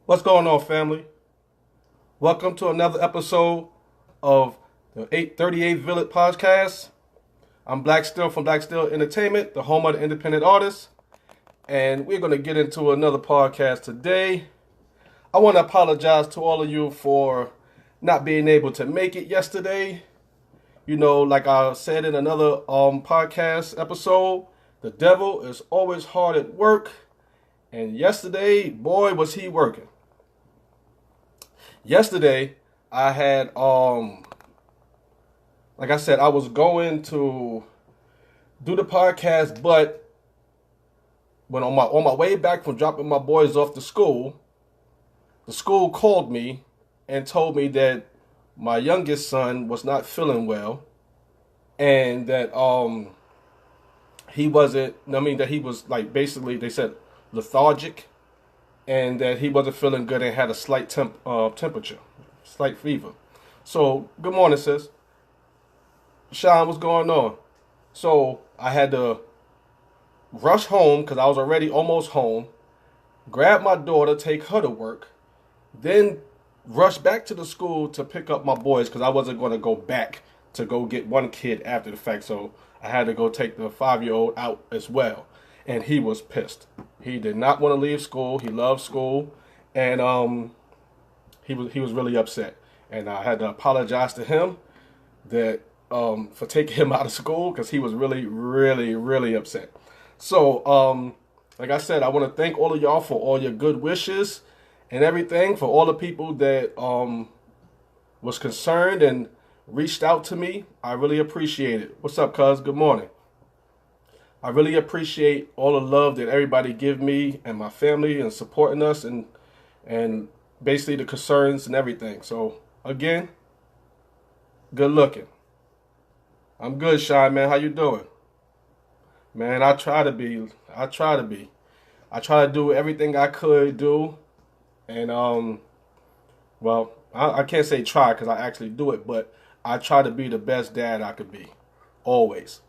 What's going on, family? Welcome to another episode of the 838 Village Podcast. I'm Black Steel from Black Steel Entertainment, the home of the independent artists, and we're going to get into another podcast today. I want to apologize to all of you for not being able to make it yesterday. You know, like I said in another podcast episode, the devil is always hard at work, and yesterday, boy, was he working. Yesterday, I had like I said, I was going to do the podcast, but when on my way back from dropping my boys off to school, the school called me and told me that my youngest son was not feeling well, and that he wasn't. I mean, that he was, like, basically they said lethargic, and that he wasn't feeling good and had a slight temperature, slight fever. So, good morning, sis. Sean, what's going on? So, I had to rush home because I was already almost home, grab my daughter, take her to work, then rush back to the school to pick up my boys because I wasn't going to go back to go get one kid after the fact. So, I had to go take the 5-year-old out as well. And he was pissed. He did not want to leave school. He loved school, and he was really upset. And I had to apologize to him that for taking him out of school because he was really, really, really upset. So, like I said, I want to thank all of y'all for all your good wishes and everything. For all the people that was concerned and reached out to me, I really appreciate it. What's up, cuz? Good morning. I really appreciate all the love that everybody give me and my family and supporting us and basically the concerns and everything. So again, good looking. I'm good, Shy man. How you doing? Man, I try to be. I try to do everything I could do, and well, I can't say try because I actually do it, but I try to be the best dad I could be, always.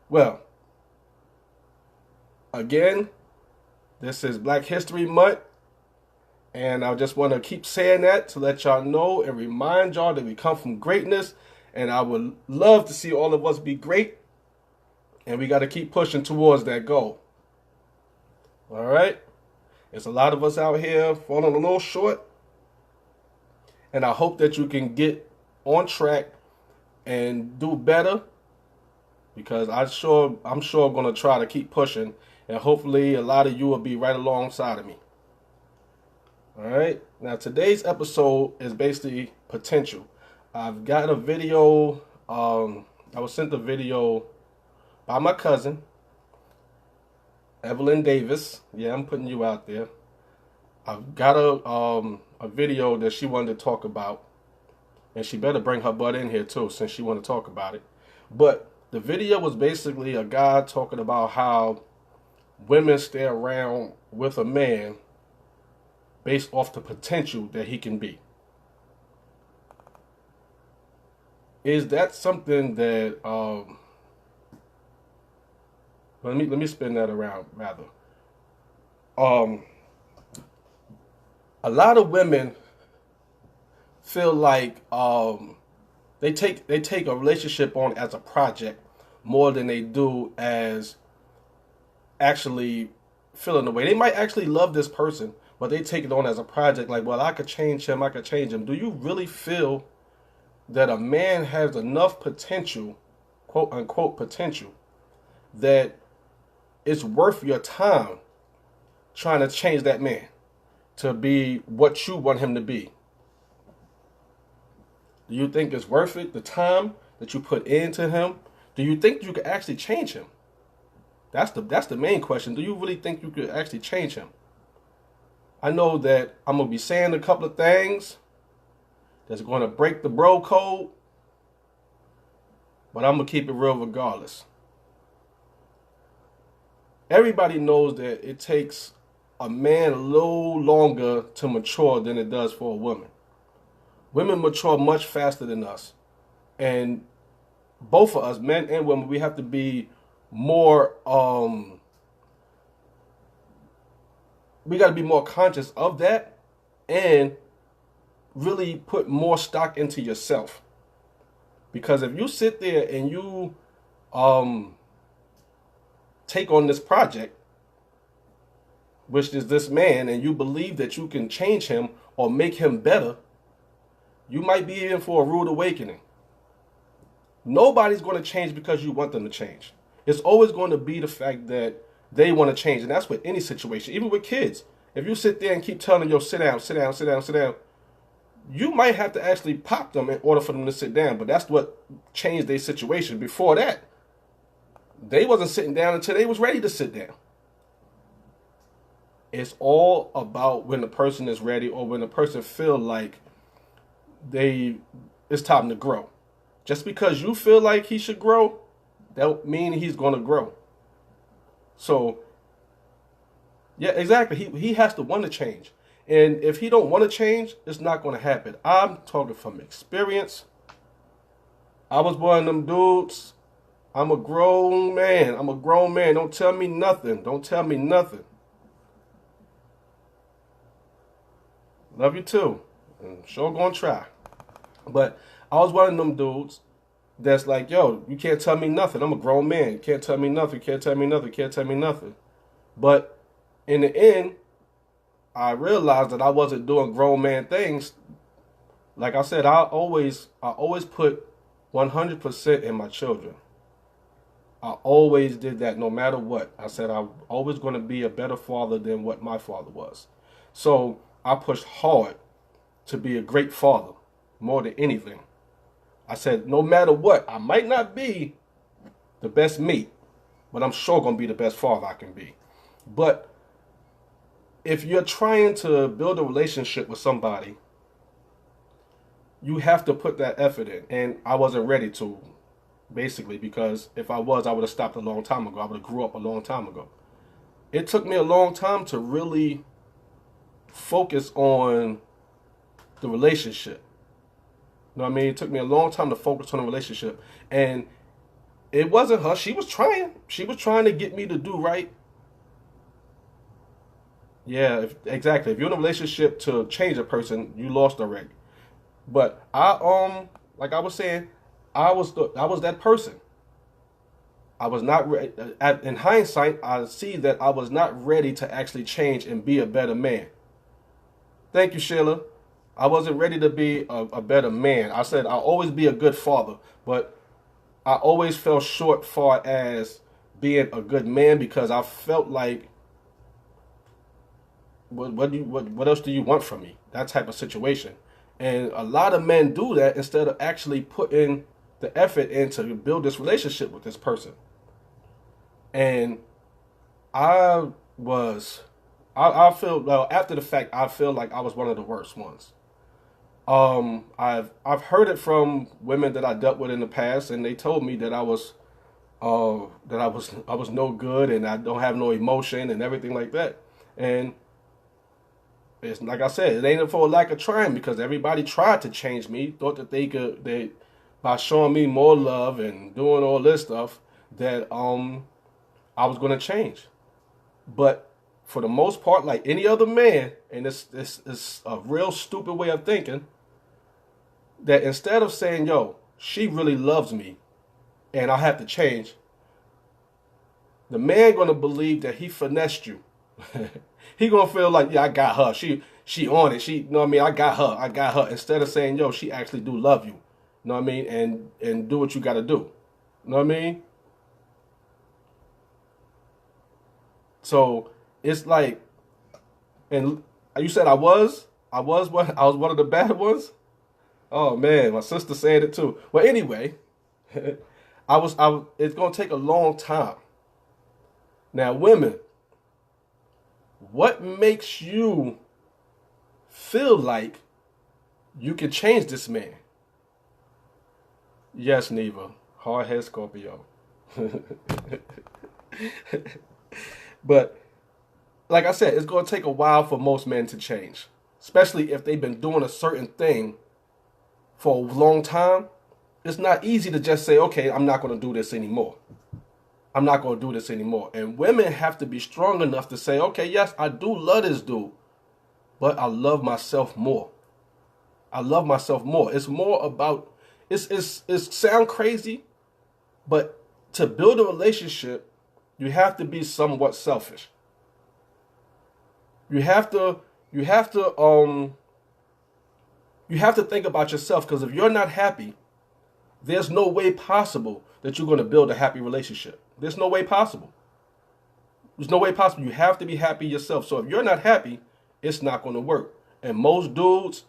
Well, again, this is Black History Month, and I just want to keep saying that to let y'all know and remind y'all that we come from greatness, and I would love to see all of us be great, and we got to keep pushing towards that goal. All right? There's a lot of us out here falling a little short, and I hope that you can get on track and do better, because I'm sure going to try to keep pushing, and hopefully a lot of you will be right alongside of me. All right. Now today's episode is basically potential. I've got a video. I was sent a video by my cousin, Evelyn Davis. Yeah, I'm putting you out there. I've got a video that she wanted to talk about, and she better bring her butt in here too, since she want to talk about it. But the video was basically a guy talking about how women stay around with a man based off the potential that he can be. Is that something that let me spin that around rather. A lot of women feel like they take a relationship on as a project more than they do as actually feeling the way. They might actually love this person, but they take it on as a project, like, well, I could change him, I could change him. Do you really feel that a man has enough potential, quote unquote potential, that it's worth your time trying to change that man to be what you want him to be? Do you think it's worth it, the time that you put into him? Do you think you could actually change him? That's the main question. Do you really think you could actually change him? I know that I'm going to be saying a couple of things that's going to break the bro code, but I'm going to keep it real regardless. Everybody knows that it takes a man a little longer to mature than it does for a woman. Women mature much faster than us. And both of us, men and women, we have to be more we got to be more conscious of that and really put more stock into yourself. Because if you sit there and you take on this project, which is this man, and you believe that you can change him or make him better, you might be in for a rude awakening. Nobody's going to change because you want them to change. It's always going to be the fact that they want to change. And that's with any situation, even with kids. If you sit there and keep telling them, yo, sit down, sit down, sit down, sit down, you might have to actually pop them in order for them to sit down. But that's what changed their situation. Before that, they wasn't sitting down until they was ready to sit down. It's all about when the person is ready or when the person feel like it's time to grow. Just because you feel like he should grow, that don't mean he's going to grow. So, yeah, exactly. He has to want to change. And if he don't want to change, it's not going to happen. I'm talking from experience. I was one of them dudes. I'm a grown man. I'm a grown man. Don't tell me nothing. Don't tell me nothing. Love you too. And sure gonna try. But I was one of them dudes that's like, yo, you can't tell me nothing. I'm a grown man. You can't tell me nothing. You can't tell me nothing. You can't tell me nothing. But in the end, I realized that I wasn't doing grown man things. Like I said, I always put 100% in my children. I always did that no matter what. I said I'm always going to be a better father than what my father was. So I pushed hard to be a great father more than anything. I said, no matter what, I might not be the best me, but I'm sure going to be the best father I can be. But if you're trying to build a relationship with somebody, you have to put that effort in. And I wasn't ready to, basically, because if I was, I would have stopped a long time ago. I would have grew up a long time ago. It took me a long time to really focus on the relationship. You know what I mean? It took me a long time to focus on the relationship. And it wasn't her. She was trying. She was trying to get me to do right. Yeah, exactly. If you're in a relationship to change a person, you lost already. But like I was saying, I was that person. I was not ready. In hindsight, I see that I was not ready to actually change and be a better man. Thank you, Sheila. I wasn't ready to be a better man. I said I'll always be a good father, but I always fell short far as being a good man because I felt like, what else do you want from me? That type of situation. And a lot of men do that instead of actually putting the effort in to build this relationship with this person. And I feel, well, after the fact, I feel like I was one of the worst ones. I've heard it from women that I dealt with in the past, and they told me that I was no good and I don't have no emotion and everything like that. And it's like I said, it ain't for a lack of trying because everybody tried to change me, thought that they by showing me more love and doing all this stuff that I was gonna change. But for the most part, like any other man, and it's a real stupid way of thinking, that instead of saying, yo, she really loves me and I have to change, the man gonna believe that he finessed you. He gonna feel like, yeah, I got her. She on it. She, you know what I mean? I got her. Instead of saying, yo, she actually do love you. You know what I mean? And do what you gotta do. You know what I mean? So it's like, and you said I was one of the bad ones. Oh man, my sister said it too. Well, anyway, it's gonna take a long time. Now, women, what makes you feel like you can change this man? Yes, Neva, hardhead Scorpio. But like I said, it's going to take a while for most men to change, especially if they've been doing a certain thing for a long time. It's not easy to just say, okay, I'm not going to do this anymore. I'm not going to do this anymore. And women have to be strong enough to say, okay, yes, I do love this dude, but I love myself more. I love myself more. It's more about, it's sound crazy, but to build a relationship, you have to be somewhat selfish. You have to, you have to, you have to think about yourself, because if you're not happy, there's no way possible that you're going to build a happy relationship. There's no way possible. There's no way possible. You have to be happy yourself. So if you're not happy, it's not going to work. And most dudes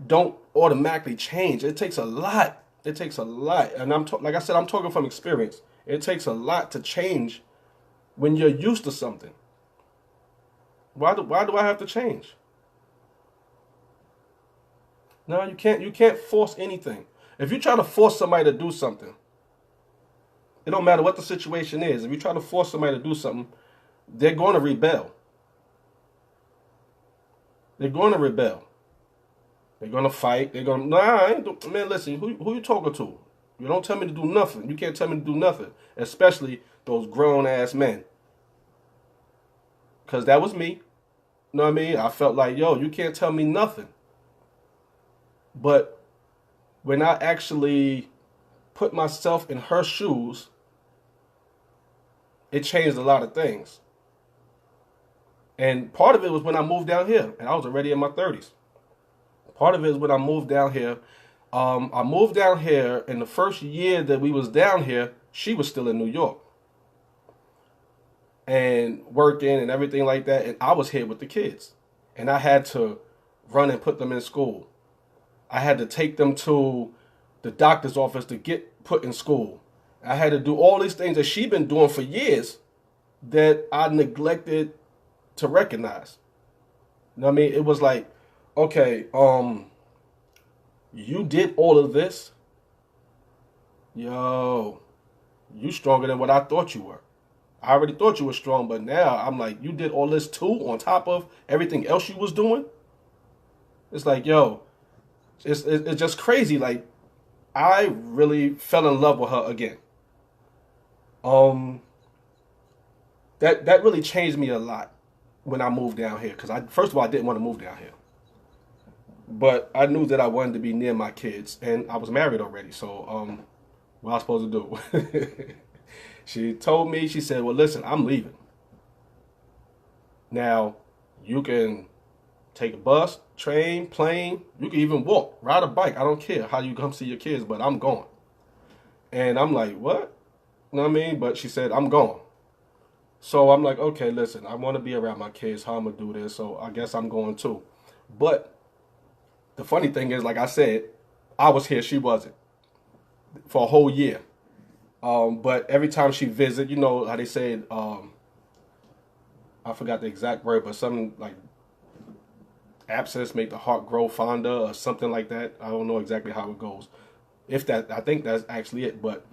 don't automatically change. It takes a lot. It takes a lot. And like I said, I'm talking from experience. It takes a lot to change when you're used to something. Why do I have to change? No, you can't. You can't force anything. If you try to force somebody to do something, it don't matter what the situation is. If you try to force somebody to do something, they're going to rebel. They're going to rebel. They're going to fight. They're going to, nah, I ain't man, listen, who you talking to? You don't tell me to do nothing. You can't tell me to do nothing. Especially those grown-ass men. Because that was me. You know what I mean? I felt like, yo, you can't tell me nothing. But when I actually put myself in her shoes, it changed a lot of things. And part of it was when I moved down here, and I was already in my 30s. Part of it is when I moved down here. I moved down here, and the first year that we was down here, she was still in New York. And working and everything like that, and I was here with the kids. And I had to run and put them in school. I had to take them to the doctor's office to get put in school. I had to do all these things that she'd been doing for years that I neglected to recognize. You know what I mean? It was like, okay, you did all of this? Yo, you stronger than what I thought you were. I already thought you were strong, but now I'm like, you did all this too on top of everything else you was doing? It's like, yo, it's just crazy. Like, I really fell in love with her again. That really changed me a lot when I moved down here. Because first of all, I didn't want to move down here. But I knew that I wanted to be near my kids. And I was married already. So what I was supposed to do? She told me, she said, well, listen, I'm leaving. Now, you can take a bus, train, plane. You can even walk, ride a bike. I don't care how you come see your kids, but I'm going. And I'm like, what? You know what I mean? But she said, I'm going. So I'm like, okay, listen, I want to be around my kids. How I'm going to do this? So I guess I'm going too. But the funny thing is, like I said, I was here, she wasn't, for a whole year. But every time she visit, you know how they say, I forgot the exact word, but something like absence make the heart grow fonder or something like that. I don't know exactly how it goes. I think that's actually it. But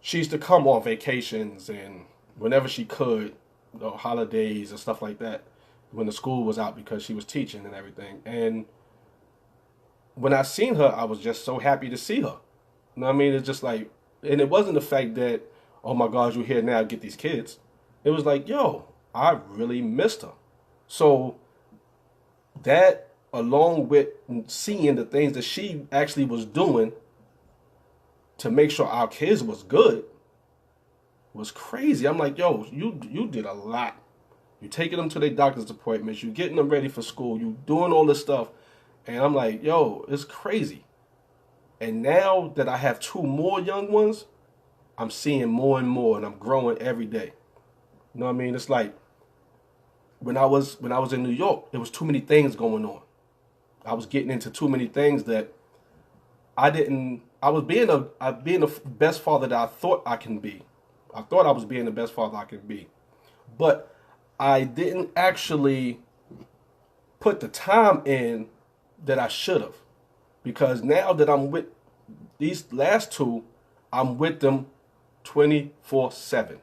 she used to come on vacations and whenever she could, holidays and stuff like that, when the school was out because she was teaching and everything. And when I seen her, I was just so happy to see her. You know what I mean? It's just like, and it wasn't the fact that, oh my God, you're here now, get these kids. It was like, yo, I really missed her. So that, along with seeing the things that she actually was doing to make sure our kids was good, was crazy. I'm like, yo, you did a lot. You taking them to their doctor's appointments. You getting them ready for school. You doing all this stuff. And I'm like, yo, it's crazy. And now that I have 2 more young ones, I'm seeing more and more, and I'm growing every day. You know what I mean? It's like when I was in New York, there was too many things going on. I was getting into too many things that I was being the best father that I thought I can be. I thought I was being the best father I can be. But I didn't actually put the time in that I should have. Because now that I'm with these last 2, I'm with them 24/7.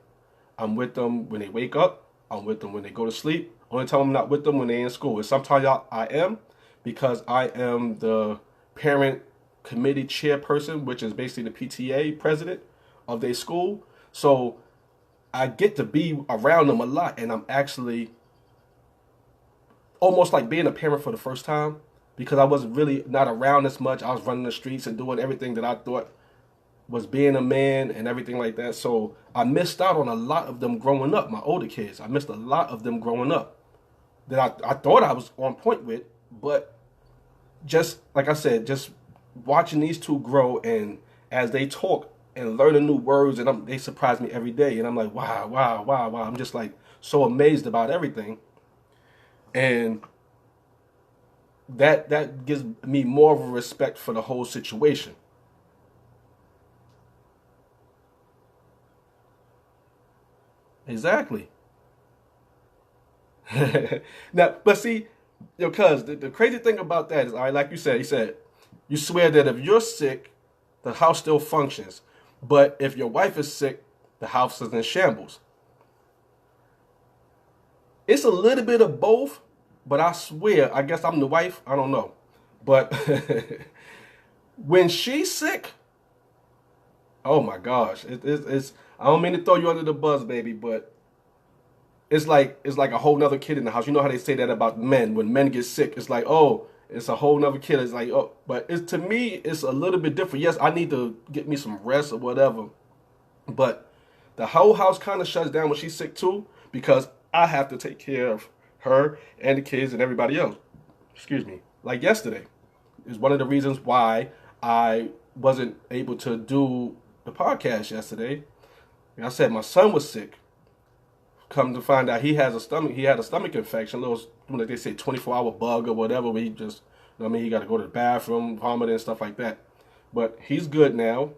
I'm with them when they wake up. I'm with them when they go to sleep. Only time I'm not with them when they're in school. And sometimes I am, because I am the parent committee chairperson, which is basically the PTA president of their school. So I get to be around them a lot, and I'm actually almost like being a parent for the first time because I wasn't really not around as much. I was running the streets and doing everything that I thought was being a man and everything like that. So I missed out on a lot of them growing up, my older kids. I missed a lot of them growing up that I thought I was on point with. But just like I said, just watching these two grow and as they talk and learning new words, and they surprise me every day. And I'm like, wow, wow, wow, wow. I'm just like so amazed about everything. And that gives me more of a respect for the whole situation. Exactly. Now, but see, cuz the crazy thing about that is, all right, like you said, he said, you swear that if you're sick, the house still functions. But if your wife is sick, the house is in shambles. It's a little bit of both, but I swear, I guess I'm the wife, I don't know. But when she's sick, oh my gosh, it's I don't mean to throw you under the bus, baby, but it's like a whole nother kid in the house. You know how they say that about men when men get sick. It's like, oh, it's a whole nother kid. It's like, oh, but it's to me, it's a little bit different. Yes, I need to get me some rest or whatever, but the whole house kind of shuts down when she's sick too because I have to take care of her and the kids and everybody else. Excuse me. Like yesterday is one of the reasons why I wasn't able to do the podcast yesterday. Like I said, my son was sick. Come to find out, he had a stomach infection, a little, like they say, 24-hour bug or whatever. Where he just, you know what I mean, he got to go to the bathroom, vomit and stuff like that. But he's good now.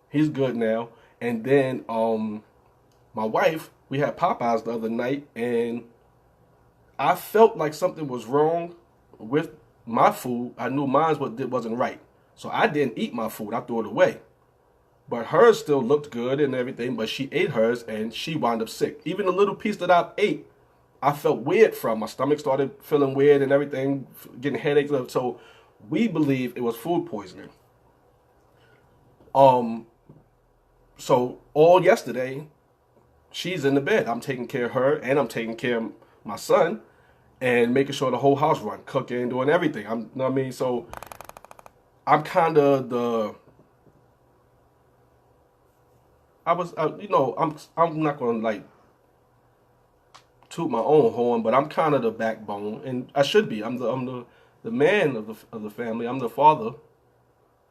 He's good now. And then my wife, we had Popeyes the other night, and I felt like something was wrong with my food. I knew mine wasn't right, so I didn't eat my food. I threw it away. But hers still looked good and everything, but she ate hers and she wound up sick. Even the little piece that I ate, I felt weird from. My stomach started feeling weird and everything, getting headaches. So we believe it was food poisoning. Um, so all yesterday, she's in the bed. I'm taking care of her and I'm taking care of my son and making sure the whole house run, cooking, doing everything. You know what I mean? So I'm kind of I'm not gonna like toot my own horn, but I'm kind of the backbone, and I should be. I'm the man of the family. I'm the father.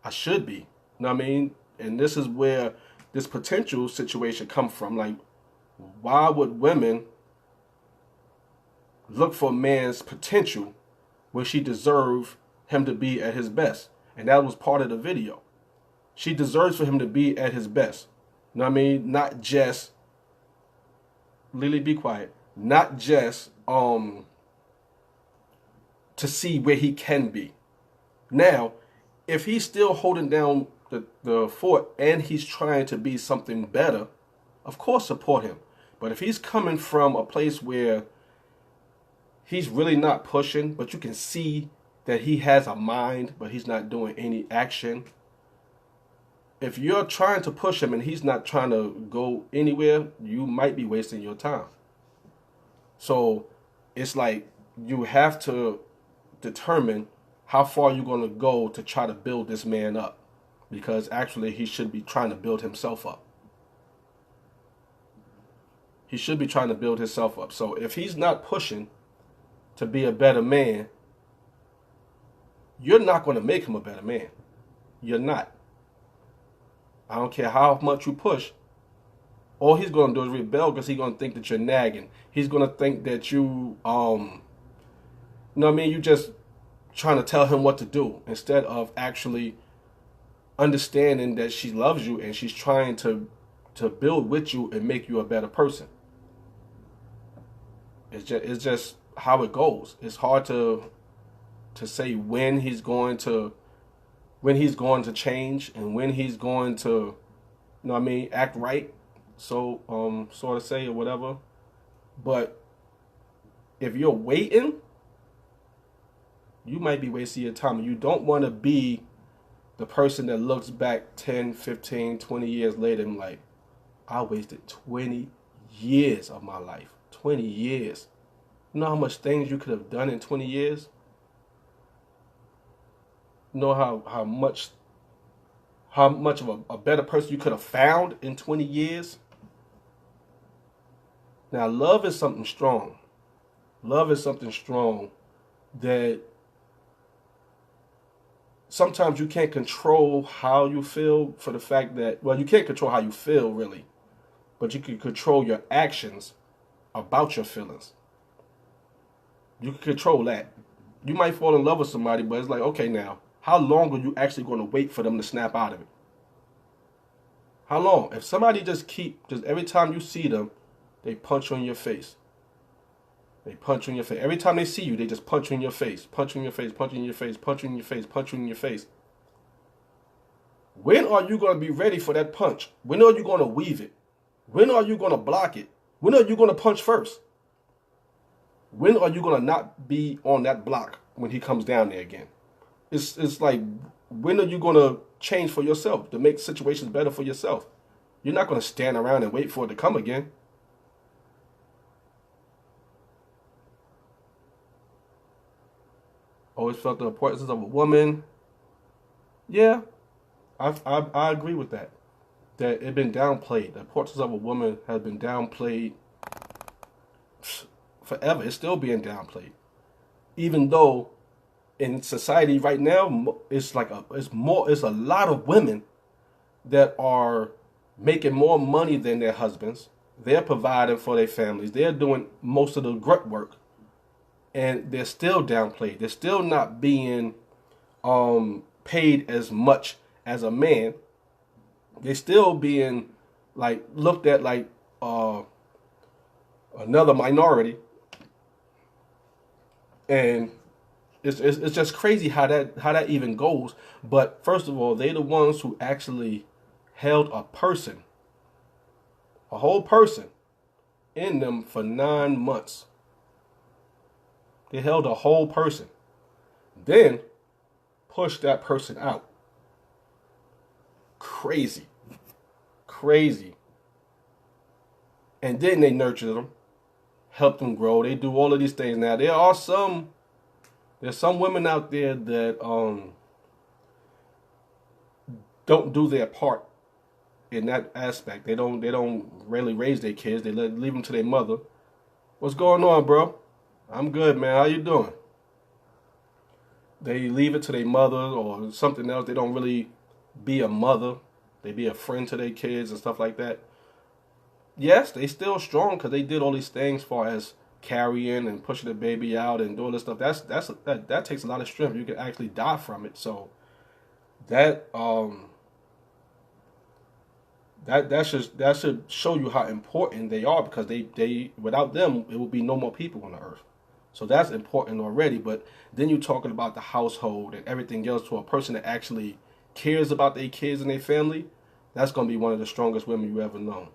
I should be. You know what I mean? And this is where this potential situation come from. Like, why would women look for a man's potential when she deserve him to be at his best? And that was part of the video. She deserves for him to be at his best. You know what I mean? Not just Lily, be quiet. Not just to see where he can be. Now, if he's still holding down the fort and he's trying to be something better, of course support him. But if he's coming from a place where he's really not pushing, but you can see that he has a mind, but he's not doing any action. If you're trying to push him and he's not trying to go anywhere, you might be wasting your time. So it's like you have to determine how far you're going to go to try to build this man up. Because actually, he should be trying to build himself up. He should be trying to build himself up. So if he's not pushing to be a better man, you're not going to make him a better man. You're not. I don't care how much you push. All he's going to do is rebel because he's going to think that you're nagging. He's going to think that you know what I mean? You just trying to tell him what to do instead of actually understanding that she loves you and she's trying to build with you and make you a better person. It's just how it goes. It's hard to say when he's going to change and when he's going to, you know what I mean, act right. So sort of say or whatever. But if you're waiting, you might be wasting your time. You don't want to be the person that looks back 10, 15, 20 years later and like, I wasted 20 years of my life. 20 years. You know how much things you could have done in 20 years? You know how much of a better person you could have found in 20 years? Now, love is something strong. Love is something strong that sometimes you can't control how you feel, for the fact that, well, you can't control how you feel really, but you can control your actions about your feelings. You can control that. You might fall in love with somebody, but it's like, okay, now, how long are you actually going to wait for them to snap out of it? How long? If somebody just every time you see them, they punch you in your face. They punch you in your face. Every time they see you, they just punch you in your face. Punch you in your face, punch you in your face, punch you in your face, punch you in your face. When are you going to be ready for that punch? When are you going to weave it? When are you going to block it? When are you going to punch first? When are you going to not be on that block when he comes down there again? It's like, when are you going to change for yourself to make situations better for yourself? You're not going to stand around and wait for it to come again. Always felt the importance of a woman. Yeah, I agree with that. That it been downplayed. The importance of a woman has been downplayed forever. It's still being downplayed, even though in society right now it's a lot of women that are making more money than their husbands. They're providing for their families. They're doing most of the grunt work. And they're still downplayed. They're still not being paid as much as a man. They're still being like looked at like another minority. And it's just crazy how that even goes. But first of all, they're the ones who actually held a whole person, in them for 9 months. They held a whole person, then pushed that person out. Crazy. And then they nurture them, help them grow. They do all of these things. Now there's some women out there that don't do their part in that aspect. They don't really raise their kids. They leave them to their mother. What's going on, bro? I'm good, man. How you doing? They leave it to their mother or something else. They don't really be a mother. They be a friend to their kids and stuff like that. Yes, they still strong because they did all these things, far as carrying and pushing the baby out and doing this stuff. That takes a lot of strength. You can actually die from it. So that should show you how important they are, because they without them it would be no more people on the earth. So that's important already. But then you're talking about the household and everything else, to a person that actually cares about their kids and their family. That's going to be one of the strongest women you ever known.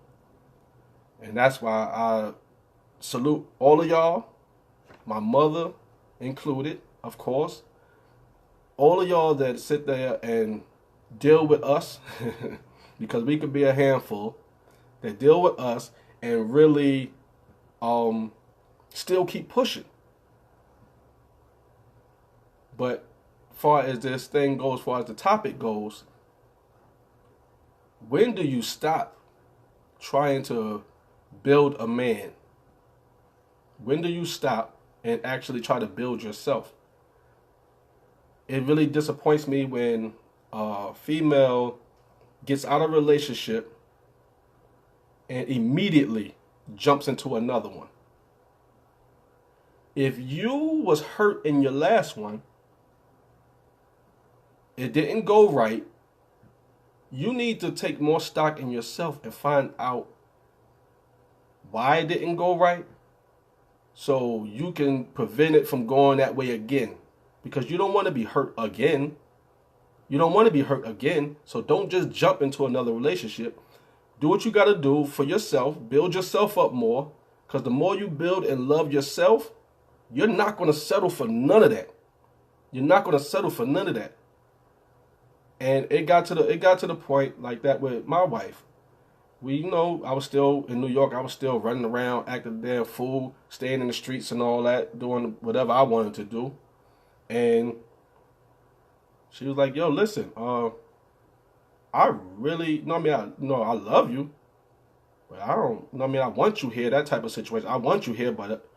And that's why I salute all of y'all, my mother included, of course. All of y'all that sit there and deal with us, because we could be a handful, that deal with us and really still keep pushing. But far as this thing goes, far as the topic goes, when do you stop trying to build a man? When do you stop and actually try to build yourself? It really disappoints me when a female gets out of a relationship and immediately jumps into another one. If you was hurt in your last one, it didn't go right, you need to take more stock in yourself and find out why it didn't go right, so you can prevent it from going that way again. Because you don't want to be hurt again. You don't want to be hurt again. So don't just jump into another relationship. Do what you got to do for yourself. Build yourself up more. Because the more you build and love yourself, you're not going to settle for none of that. You're not going to settle for none of that. And it got to the point like that with my wife. I was still in New York. I was still running around, acting damn fool, staying in the streets and all that, doing whatever I wanted to do. And she was like, "Yo, listen, I really, no, I mean, I love you, but I don't, no, I mean, I want you here. That type of situation. I want you here, but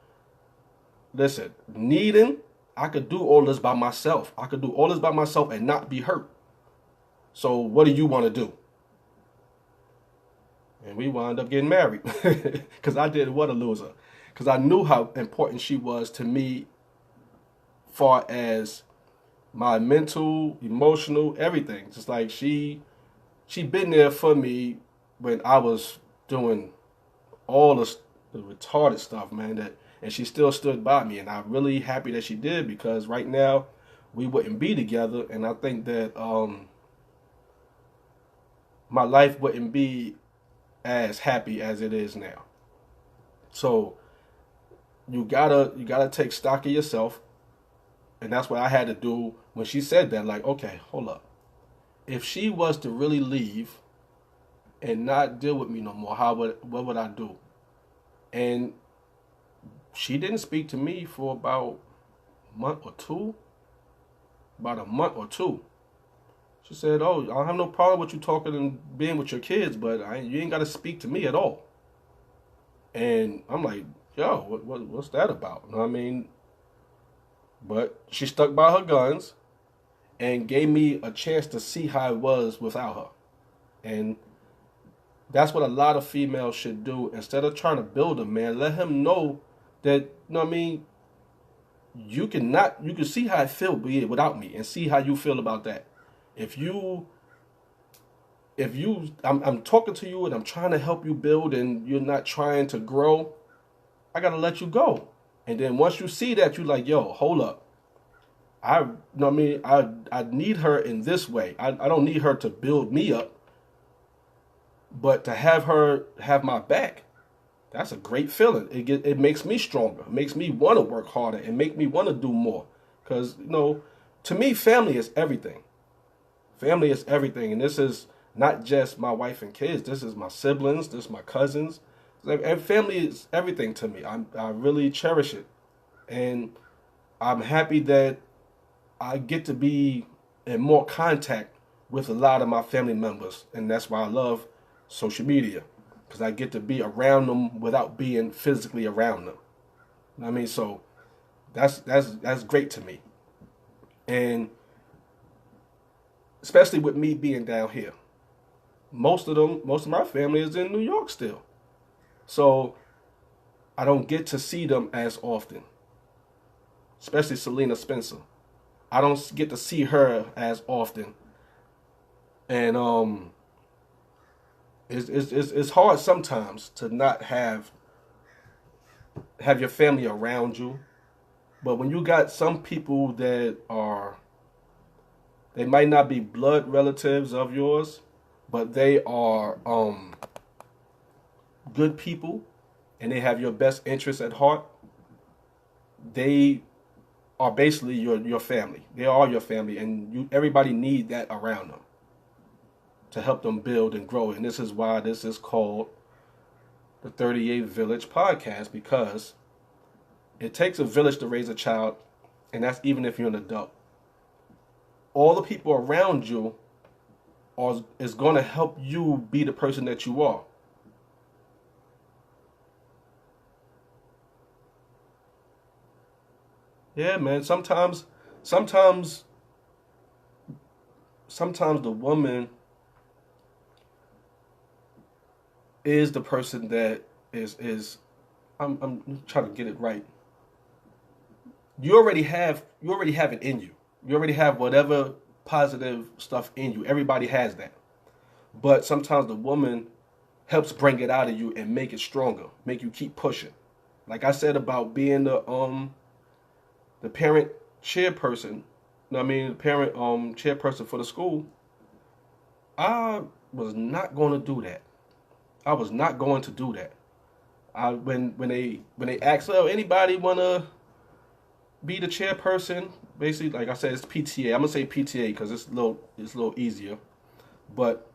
listen, needing, I could do all this by myself. I could do all this by myself and not be hurt. So what do you want to do?" And we wound up getting married because I didn't want to lose her, because I knew how important she was to me, far as my mental, emotional, everything. Just like she been there for me when I was doing all the retarded stuff, man. And she still stood by me, and I'm really happy that she did, because right now we wouldn't be together, and I think that my life wouldn't be as happy as it is now. So you gotta take stock of yourself, and that's what I had to do when she said that. Like, okay, hold up. If she was to really leave and not deal with me no more, what would I do? And she didn't speak to me for about a month or two. About a month or two. She said, "Oh, I don't have no problem with you talking and being with your kids, but you ain't got to speak to me at all." And I'm like, "Yo, what's that about?" You know what I mean? But she stuck by her guns and gave me a chance to see how it was without her. And that's what a lot of females should do. Instead of trying to build a man, let him know that, you know what I mean, you can see how I feel without me, and see how you feel about that. If you I'm talking to you and I'm trying to help you build, and you're not trying to grow, I gotta let you go. And then once you see that, you like, yo, hold up. I you know what I mean, I need her in this way. I don't need her to build me up, but to have her have my back, that's a great feeling. It makes me stronger. It makes me want to work harder and make me want to do more. Because, to me, family is everything. Family is everything. And this is not just my wife and kids. This is my siblings. This is my cousins. And family is everything to me. I really cherish it. And I'm happy that I get to be in more contact with a lot of my family members. And that's why I love social media, because I get to be around them without being physically around them. You know what I mean? So that's great to me. And especially with me being down here. Most of my family is in New York still. So I don't get to see them as often. Especially Selena Spencer. I don't get to see her as often. And it's hard sometimes to not have your family around you. But when you got some people that they might not be blood relatives of yours, but they are good people, and they have your best interests at heart, they are basically your family. They are your family, and everybody need that around them to help them build and grow. And this is why this is called the 38 Village Podcast, because it takes a village to raise a child, and that's even if you're an adult. All the people around you is going to help you be the person that you are. Yeah, man. Sometimes the woman is the person that is. I'm trying to get it right. You already have it in you. You already have whatever positive stuff in you. Everybody has that. But sometimes the woman helps bring it out of you and make it stronger, make you keep pushing. Like I said about being the parent chairperson, the parent chairperson for the school. I was not going to do that. I was not going to do that. When they asked, "Oh, anybody wanna be the chairperson?" Basically, like I said, it's PTA. I'm gonna say PTA because it's a little easier. But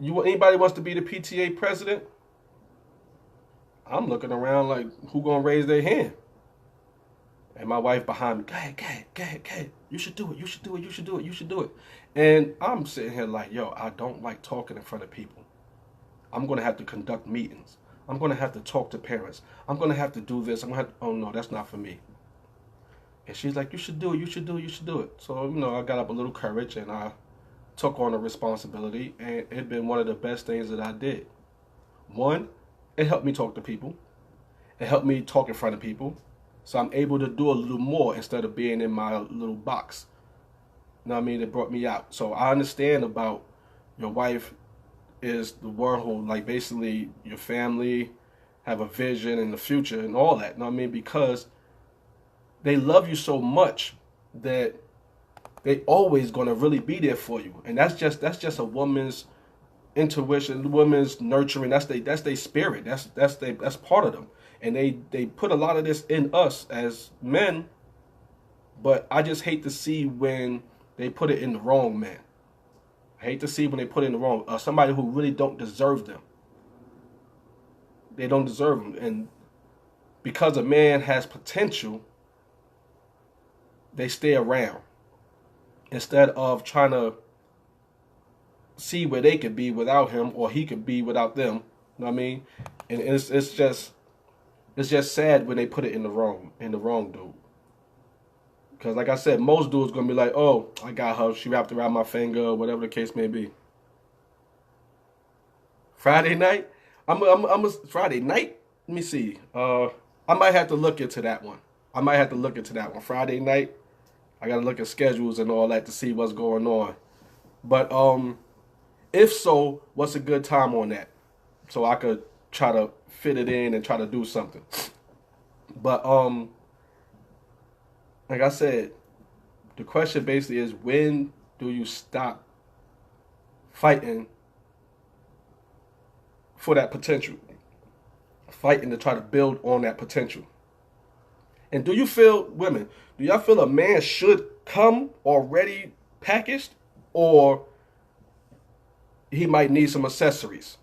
Anybody wants to be the PTA president? I'm looking around like, who gonna raise their hand? And my wife behind me, go ahead, go ahead, go ahead, go ahead. You should do it, you should do it, you should do it, you should do it. And I'm sitting here like, yo, I don't like talking in front of people. I'm gonna have to conduct meetings. I'm gonna have to talk to parents. I'm gonna have to do this. I'm gonna have to, oh no, that's not for me. And she's like, you should do it, you should do it, you should do it. So, I got up a little courage and I took on the responsibility, and it's been one of the best things that I did. One, it helped me talk to people. It helped me talk in front of people. So I'm able to do a little more instead of being in my little box. You know what I mean? It brought me out. So I understand about your wife is the one who, like, basically your family have a vision in the future and all that. You know what I mean? Because they love you so much that they always gonna really be there for you. And that's just a woman's intuition, women's nurturing. That's their spirit. That's part of them. And they put a lot of this in us as men, but I just hate to see when they put it in the wrong man. I hate to see when they put it in the wrong, somebody who really don't deserve them. They don't deserve them. And because a man has potential, they stay around instead of trying to see where they could be without him, or he could be without them. You know what I mean? And it's just sad when they put it in the wrong dude. Because like I said, most dudes gonna be like, oh, I got her, she wrapped around my finger, whatever the case may be. Friday night? I'm a Friday night? Let me see. I might have to look into that one. Friday night, I gotta look at schedules and all that to see what's going on. But if so, what's a good time on that? So I could try to fit it in and try to do something. But like I said, the question basically is, when do you stop fighting for that potential? Fighting to try to build on that potential. And do you feel, women, do y'all feel a man should come already packaged, or he might need some accessories?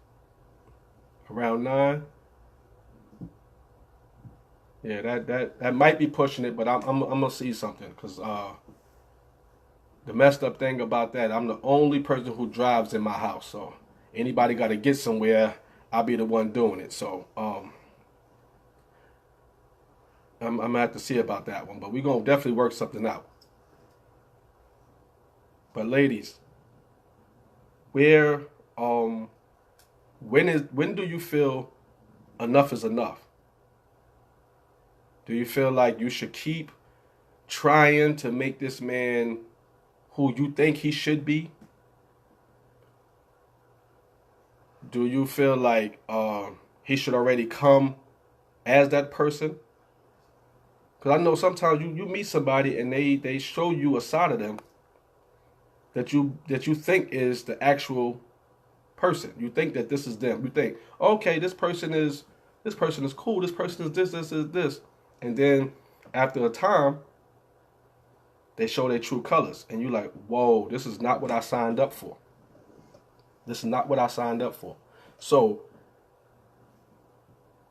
Around 9. Yeah, that might be pushing it, but I'm gonna see something, because the messed up thing about that, I'm the only person who drives in my house. So anybody got to get somewhere, I'll be the one doing it. So I'm gonna have to see about that one, but we're gonna definitely work something out. But ladies, when do you feel enough is enough? Do you feel like you should keep trying to make this man who you think he should be? Do you feel like he should already come as that person? Because I know sometimes you meet somebody and they show you a side of them that you think is the actual person. You think that this is them. You think, okay, this person is cool. This person is this. And then after a time, they show their true colors. And you're like, whoa, this is not what I signed up for. So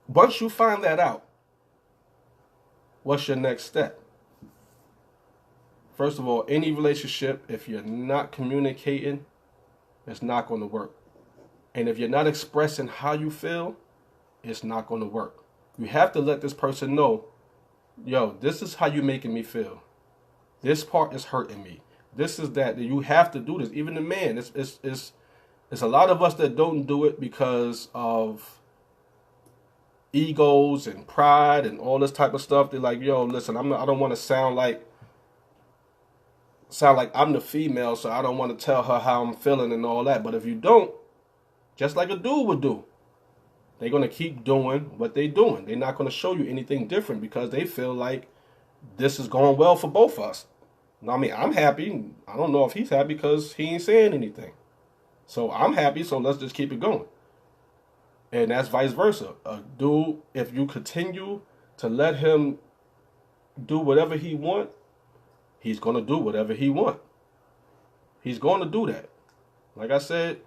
once you find that out, what's your next step? First of all, any relationship, if you're not communicating, it's not going to work. And if you're not expressing how you feel, it's not going to work. You have to let this person know, yo, this is how you're making me feel. This part is hurting me. This is that. You have to do this. Even the man, it's a lot of us that don't do it because of egos and pride and all this type of stuff. They're like, yo, listen, I don't want to sound like I'm the female, so I don't want to tell her how I'm feeling and all that. But if you don't, just like a dude would do, they're going to keep doing what they're doing. They're not going to show you anything different because they feel like this is going well for both of us. I mean, I'm happy. I don't know if he's happy because he ain't saying anything. So I'm happy, so let's just keep it going. And that's vice versa. A dude, if you continue to let him do whatever he want, he's going to do whatever he want. He's going to do that. Like I said,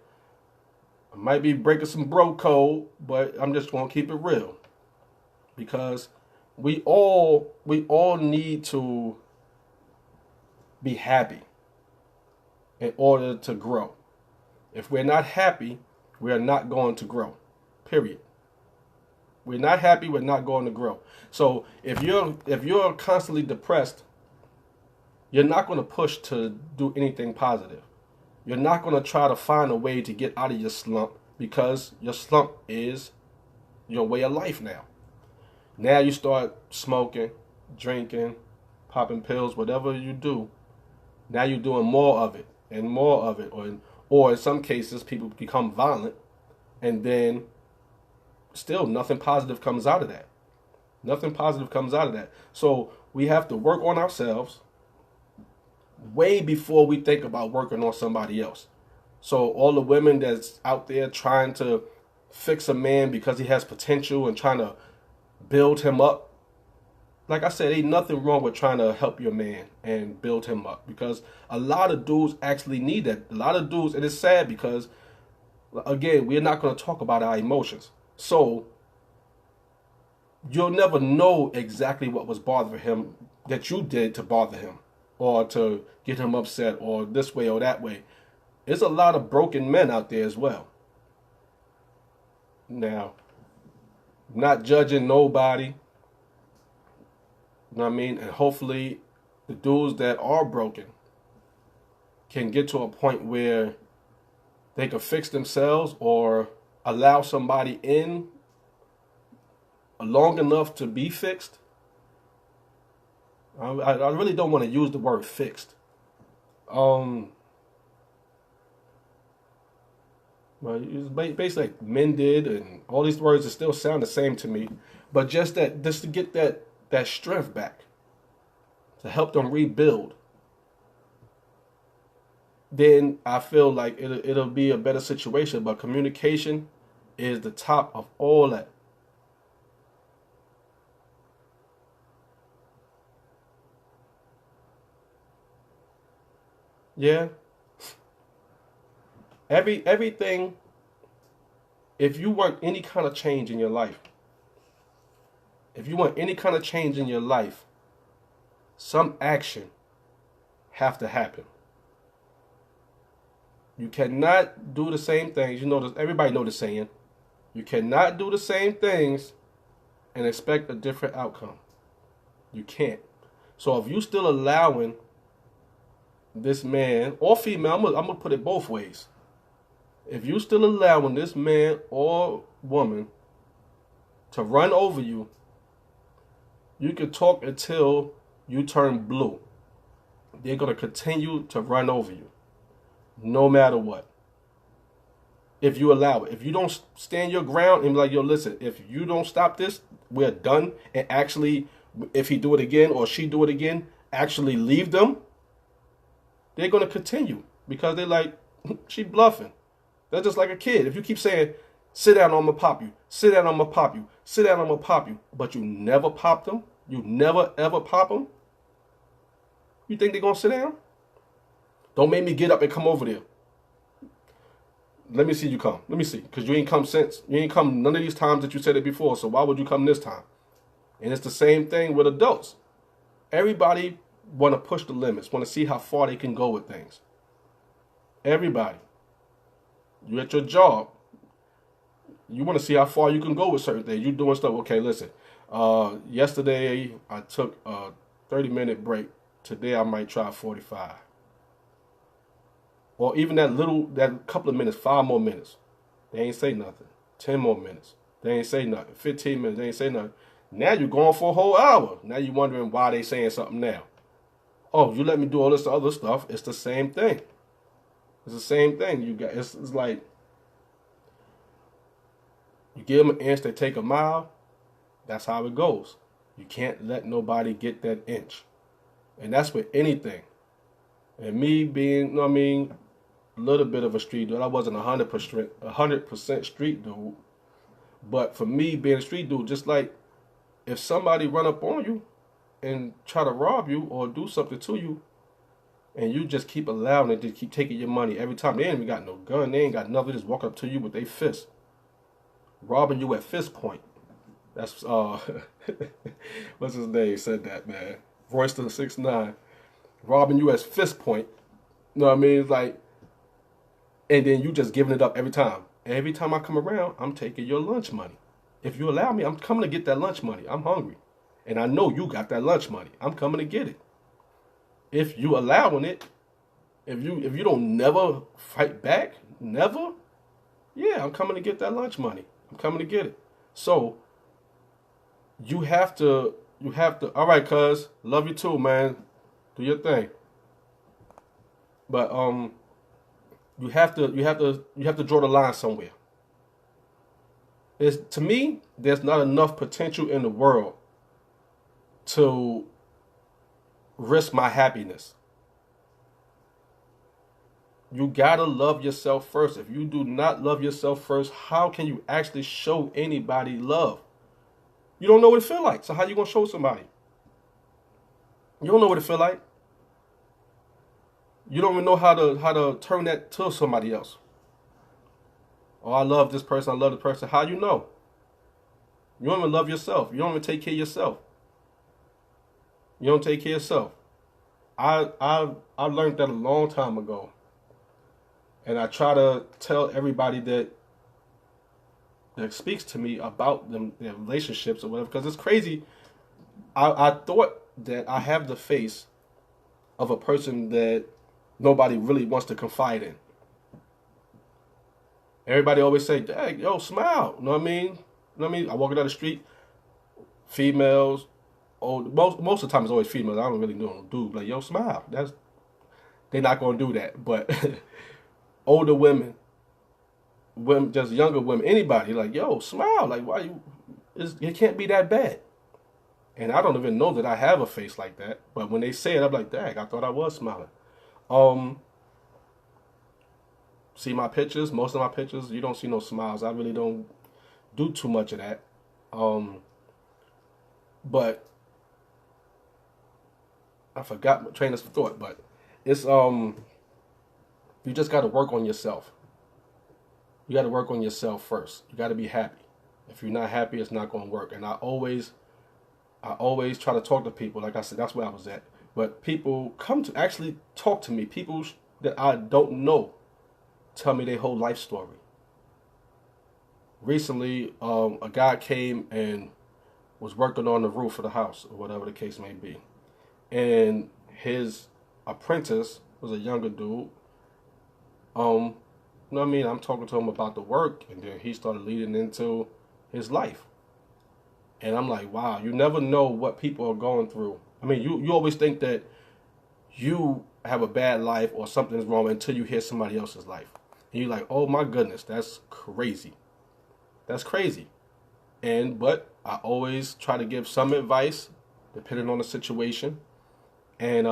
I might be breaking some bro code, but I'm just gonna keep it real because we all need to be happy in order to grow. If we're not happy, we are not going to grow. Period. We're not happy, we're not going to grow. So if you're constantly depressed, you're not going to push to do anything positive. You're not going to try to find a way to get out of your slump because your slump is your way of life now. Now you start smoking, drinking, popping pills, whatever you do. Now you're doing more of it and more of it, or in some cases people become violent, and then still nothing positive comes out of that. Nothing positive comes out of that. So we have to work on ourselves way before we think about working on somebody else. So all the women that's out there trying to fix a man because he has potential and trying to build him up, like I said, ain't nothing wrong with trying to help your man and build him up because a lot of dudes actually need that. A lot of dudes, and it's sad because, again, we're not going to talk about our emotions. So you'll never know exactly what was bothering him that you did to bother him or to get him upset or this way or that way. There's a lot of broken men out there as well. Now, not judging nobody, you know what I mean? And hopefully the dudes that are broken can get to a point where they can fix themselves or allow somebody in long enough to be fixed. I really don't want to use the word fixed. Well, it's basically like mended, and all these words that still sound the same to me. But just to get that strength back, to help them rebuild, then I feel like it'll be a better situation. But communication is the top of all that. Yeah, everything. If you want any kind of change in your life, if you want any kind of change in your life, some action have to happen. You cannot do the same things. You know this. Everybody know the saying. You cannot do the same things and expect a different outcome. You can't. So if you still allowing this man or female, I'm gonna put it both ways. If you still allowing this man or woman to run over you, you can talk until you turn blue. They're gonna continue to run over you, no matter what. If you allow it, if you don't stand your ground and be like, yo, listen, if you don't stop this, we're done. And actually, if he do it again or she do it again, actually leave them, they're gonna continue because they're like, she bluffing. That's just like a kid. If you keep saying, sit down, I'm gonna pop you, sit down, I'm gonna pop you, sit down, I'm gonna pop you, but you never pop them, you never ever pop them, you think they're gonna sit down? Don't make me get up and come over there. Let me see you come. Let me see. Because you ain't come since. You ain't come none of these times that you said it before, so why would you come this time? And it's the same thing with adults. Everybody want to push the limits, want to see how far they can go with things. Everybody. You at your job, you want to see how far you can go with certain things. You doing stuff. Okay, listen. Yesterday I took a 30-minute break. Today I might try 45. Or even that couple of minutes, 5 more minutes. They ain't say nothing. 10 more minutes. They ain't say nothing. 15 minutes. They ain't say nothing. Now you're going for a whole hour. Now you're wondering why they saying something now. Oh, you let me do all this other stuff. It's the same thing. It's the same thing. You got. It's like you give them an inch, they take a mile. That's how it goes. You can't let nobody get that inch, and that's with anything. And me being, you know what I mean, a little bit of a street dude. I wasn't 100% street dude, but for me being a street dude, just like if somebody run up on you and try to rob you or do something to you, and you just keep allowing it to keep taking your money every time. They ain't even got no gun. They ain't got nothing. They just walk up to you with their fist, robbing you at fist point. That's what's his name said that, man. Royster 6ix9ine, robbing you at fist point. You know what I mean? It's like, and then you just giving it up every time. Every time I come around, I'm taking your lunch money. If you allow me, I'm coming to get that lunch money. I'm hungry, and I know you got that lunch money. I'm coming to get it. If you allowing it, if you don't never fight back, never, yeah, I'm coming to get that lunch money. I'm coming to get it. So you have to. All right, cuz, love you too, man. Do your thing. But you have to draw the line somewhere. It's, to me, there's not enough potential in the world to risk my happiness. You gotta love yourself first. If you do not love yourself first, how can you actually show anybody love? You don't know what it feel like. So how you gonna show somebody? You don't know what it feel like. You don't even know how to turn that to somebody else. Oh, I love this person. I love this person. How you know? You don't even love yourself. You don't even take care of yourself. You don't take care of yourself. I learned that a long time ago, and I try to tell everybody that speaks to me about their relationships or whatever, because it's crazy. I thought that I have the face of a person that nobody really wants to confide in. Everybody always say, "Dang, yo, smile." You know what I mean? You know what I mean? I walk down the street, females, old, most of the time it's always females. I don't really know dude like, "Yo, smile." They're not gonna do that, but older women, just younger women, anybody like, "Yo, smile." Like, why you? It can't be that bad. And I don't even know that I have a face like that. But when they say it, I'm like, "Dang, I thought I was smiling." Um, See my pictures. Most of my pictures, you don't see no smiles. I really don't do too much of that. Um, but I forgot my train of thought. But it's you just got to work on yourself. You got to work on yourself first. You got to be happy. If you're not happy, it's not going to work. And I always try to talk to people. Like I said, that's where I was at. But people come to actually talk to me. People that I don't know tell me their whole life story. Recently, a guy came and was working on the roof of the house, or whatever the case may be. And his apprentice was a younger dude. Um, you know what I mean? I'm talking to him about the work, and then he started leading into his life. And I'm like, wow, you never know what people are going through. I mean, you always think that you have a bad life or something's wrong until you hear somebody else's life. And you're like, oh my goodness, that's crazy. That's crazy. But I always try to give some advice depending on the situation. And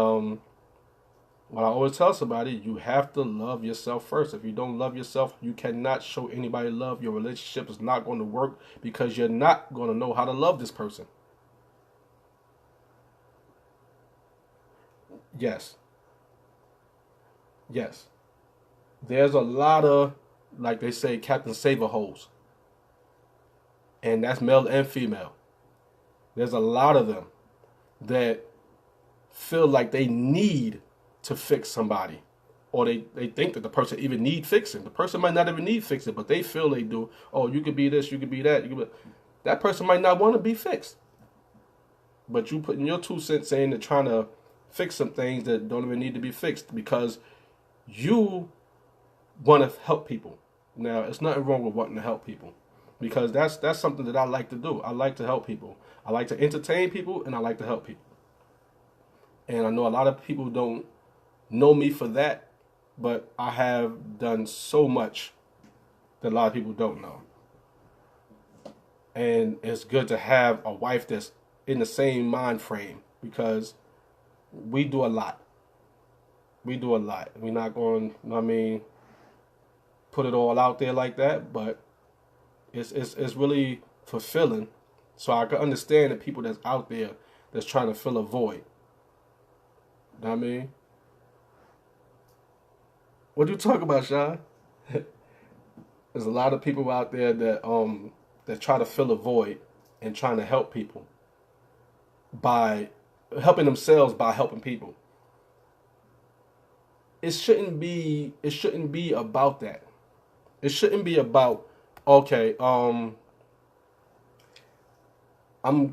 what I always tell somebody, you have to love yourself first. If you don't love yourself, you cannot show anybody love. Your relationship is not going to work because you're not going to know how to love this person. Yes. Yes. There's a lot of, like they say, Captain Save hoes. And that's male and female. There's a lot of them that feel like they need to fix somebody. Or they think that the person even need fixing. The person might not even need fixing, but they feel they do. Oh, you could be this, you could be that. That person might not want to be fixed. But you putting your 2 cents saying that trying to fix some things that don't even need to be fixed because you want to help people. Now, it's nothing wrong with wanting to help people because that's something that I like to do. I like to help people. I like to entertain people and I like to help people. And I know a lot of people don't know me for that, but I have done so much that a lot of people don't know. And it's good to have a wife that's in the same mind frame because we do a lot. We do a lot. We're not going, you know what I mean, put it all out there like that, but it's really fulfilling. So I can understand the people that's out there that's trying to fill a void. You know what I mean? What you talk about, Sean? There's a lot of people out there that try to fill a void and trying to help people by helping themselves by helping people. It shouldn't be about that. It shouldn't be about, okay, I'm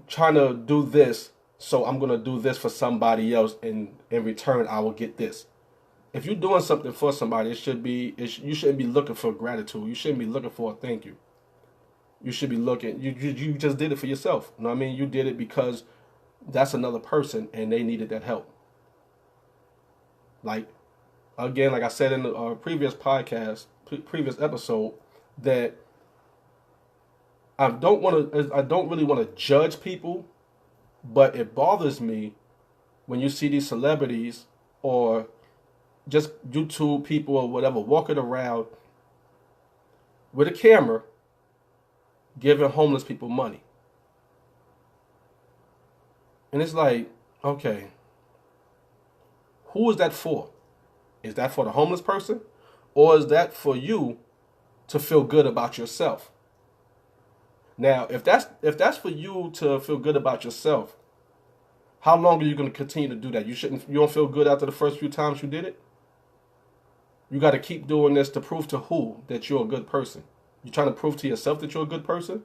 trying to do this, so I'm gonna do this for somebody else, and in return I will get this. If you're doing something for somebody, you shouldn't be looking for gratitude. You shouldn't be looking for a thank you. You should be looking. You just did it for yourself. You know what I mean? You did it because that's another person and they needed that help. Like, again, like I said in the previous podcast, previous episode, that I don't really want to judge people, but it bothers me when you see these celebrities or just YouTube people or whatever walking around with a camera giving homeless people money. And it's like, okay, who is that for? Is that for the homeless person? Or is that for you to feel good about yourself? Now, if that's for you to feel good about yourself, how long are you going to continue to do that? You don't feel good after the first few times you did it? You got to keep doing this to prove to who that you're a good person? You trying to prove to yourself that you're a good person?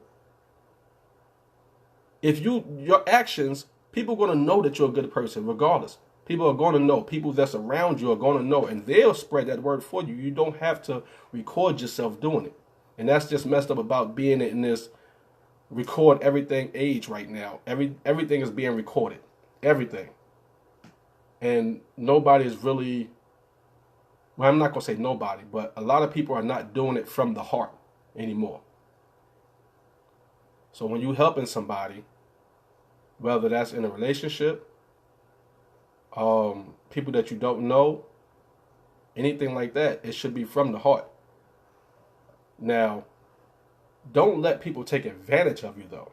If your actions, people are going to know that you're a good person regardless. People are going to know. People that's around you are going to know, and they'll spread that word for you. You don't have to record yourself doing it. And that's just messed up about being in this record everything age right now. Everything is being recorded. Everything. And nobody is really, well, I'm not going to say nobody, but a lot of people are not doing it from the heart anymore. So when you're helping somebody, whether that's in a relationship, people that you don't know, anything like that, it should be from the heart. Now, don't let people take advantage of you though,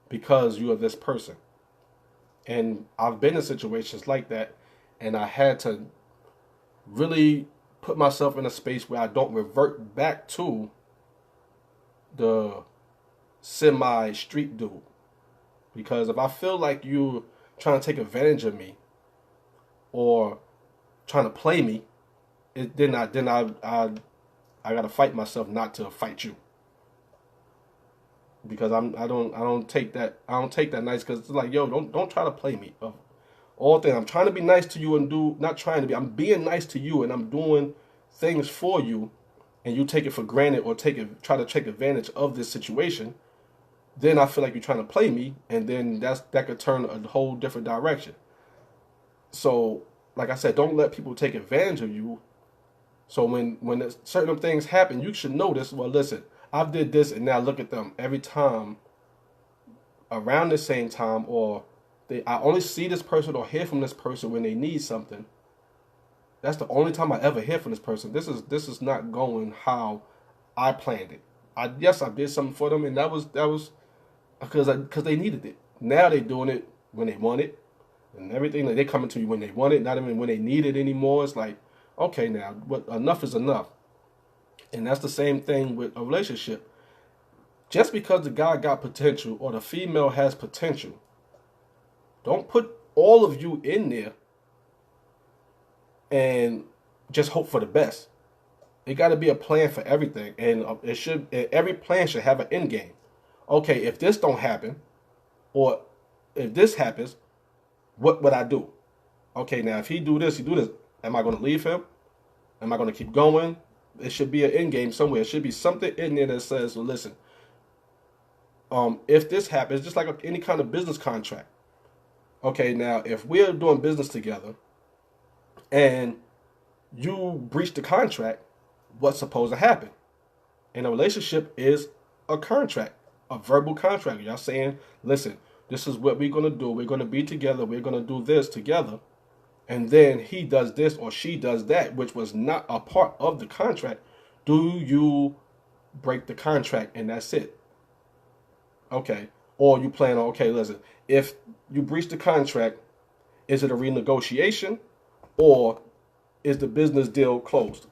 because you are this person. And I've been in situations like that, and I had to really put myself in a space where I don't revert back to the semi street dude. Because if I feel like you trying to take advantage of me or trying to play me, then I gotta fight myself not to fight you. Because I don't take that nice, because it's like, yo, don't try to play me. All things, I'm trying to be nice to you and not trying to be, I'm being nice to you and I'm doing things for you, and you take it for granted or try to take advantage of this situation. Then I feel like you're trying to play me, and then that could turn a whole different direction. So, like I said, don't let people take advantage of you. So when certain things happen, you should notice, well, listen, I did this, and now look at them. Every time around the same time, or I only see this person or hear from this person when they need something. That's the only time I ever hear from this person. This is not going how I planned it. Yes, I did something for them, and that was because they needed it. Now they're doing it when they want it, and everything, like, they coming to you when they want it, not even when they need it anymore. It's like, okay, now what? Enough is enough. And that's the same thing with a relationship. Just because the guy got potential or the female has potential, don't put all of you in there and just hope for the best. It got to be a plan for everything, and every plan should have an end game. Okay, if this don't happen, or if this happens, what would I do? Okay, now if he do this, am I going to leave him? Am I going to keep going? It should be an end game somewhere. It should be something in there that says, well, listen, if this happens, just like any kind of business contract. Okay, now if we're doing business together and you breach the contract, what's supposed to happen? In a relationship is a contract, a verbal contract. Y'all saying, listen, this is what we're going to do. We're going to be together. We're going to do this together. And then he does this or she does that, which was not a part of the contract. Do you break the contract and that's it? Okay. Or you plan on, okay, listen, if you breach the contract, is it a renegotiation or is the business deal closed?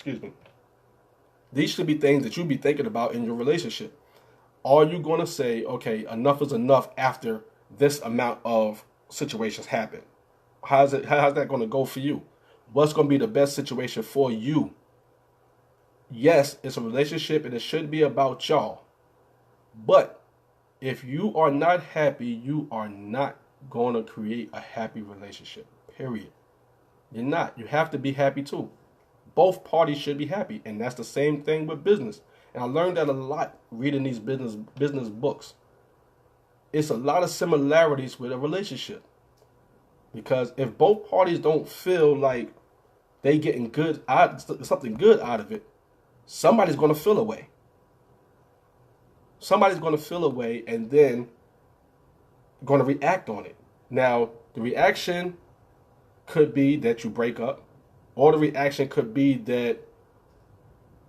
Excuse me. These should be things that you be thinking about in your relationship. Are you going to say, okay, enough is enough after this amount of situations happen? How's that going to go for you? What's going to be the best situation for you? Yes, it's a relationship and it should be about y'all. But if you are not happy, you are not going to create a happy relationship. Period. You're not. You have to be happy too. Both parties should be happy, and that's the same thing with business. And I learned that a lot reading these business books. It's a lot of similarities with a relationship. Because if both parties don't feel like they getting something good out of it, somebody's going to feel away. Somebody's going to feel away and then going to react on it. Now, the reaction could be that you break up, or the reaction could be that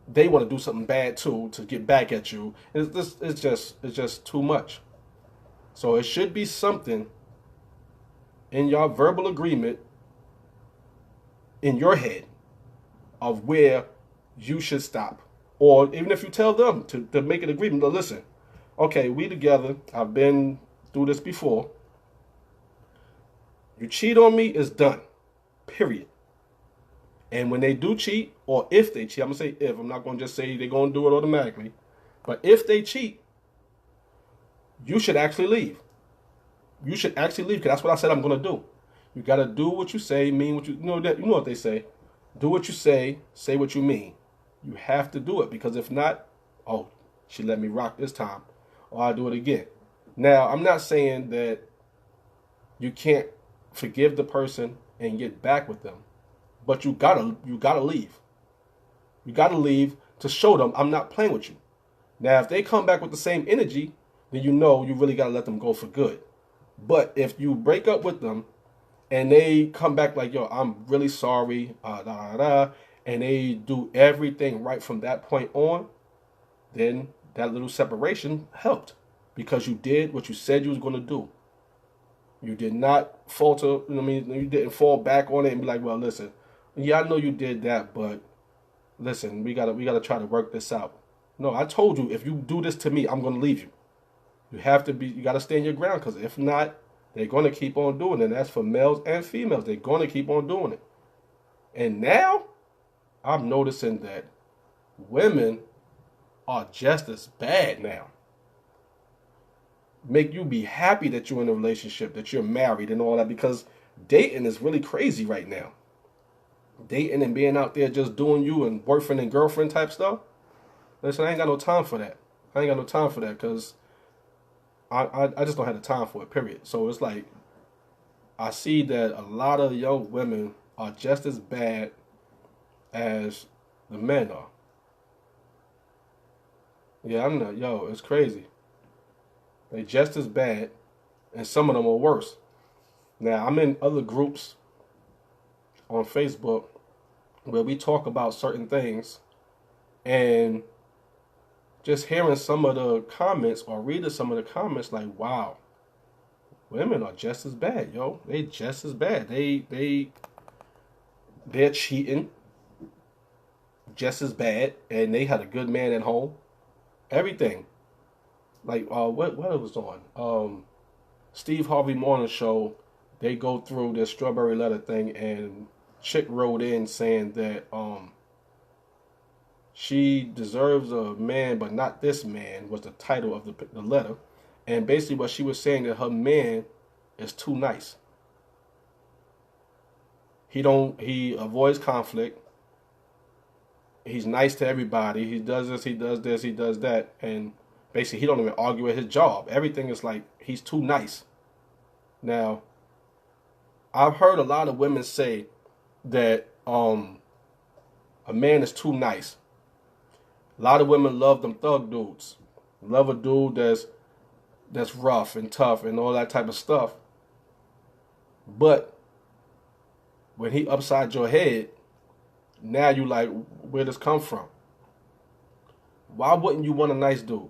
they want to do something bad too to get back at you. It's just too much. So it should be something in your verbal agreement in your head of where you should stop. Or even if you tell them to make an agreement, to listen, okay, we together, I've been through this before. You cheat on me, it's done. Period. And when they do cheat, or if they cheat, I'm going to say if, I'm not going to just say they're going to do it automatically. But if they cheat, you should actually leave. You should actually leave, because that's what I said I'm going to do. You got to do what you say, mean what you know. You know what they say. Do what you say what you mean. You have to do it, because if not, oh, she let me rock this time, or I'll do it again. Now, I'm not saying that you can't forgive the person and get back with them, but you gotta leave. You gotta leave to show them I'm not playing with you. Now, if they come back with the same energy, then you know you really gotta let them go for good. But if you break up with them and they come back like, yo, I'm really sorry, and they do everything right from that point on, then that little separation helped, because you did what you said you was going to do. You did not falter. You know what I mean? You didn't fall back on it and be like, well, listen, yeah, I know you did that, but listen, we gotta try to work this out. No, I told you, if you do this to me, I'm going to leave you. You got to stand your ground, because if not, they're going to keep on doing it. And that's for males and females. They're going to keep on doing it. And now, I'm noticing that women are just as bad now. Make you be happy that you're in a relationship, that you're married and all that, because dating is really crazy right now. Dating and being out there just doing you and boyfriend and girlfriend type stuff. Listen, I ain't got no time for that. I ain't got no time for that, because I just don't have the time for it, period. So it's like, I see that a lot of young women are just as bad as the men are. Yeah, I'm not, it's crazy. They just as bad, and some of them are worse. Now, I'm in other groups on Facebook where we talk about certain things, and just hearing some of the comments or reading some of the comments, like, wow, women are just as bad, yo. They just as bad. They're cheating just as bad, and they had a good man at home. Everything. Like, what it was on? Steve Harvey Morning Show. They go through this strawberry letter thing, and chick wrote in saying that she deserves a man, but not this man, was the title of the letter. And basically what she was saying, that her man is too nice. He avoids conflict. He's nice to everybody. He does this, he does this, he does that. And basically he don't even argue at his job. Everything is like, he's too nice. Now, I've heard a lot of women say that a man is too nice. A lot of women love them thug dudes. Love a dude that's rough and tough and all that type of stuff. But when he upside your head, now you like, where does this come from? Why wouldn't you want a nice dude?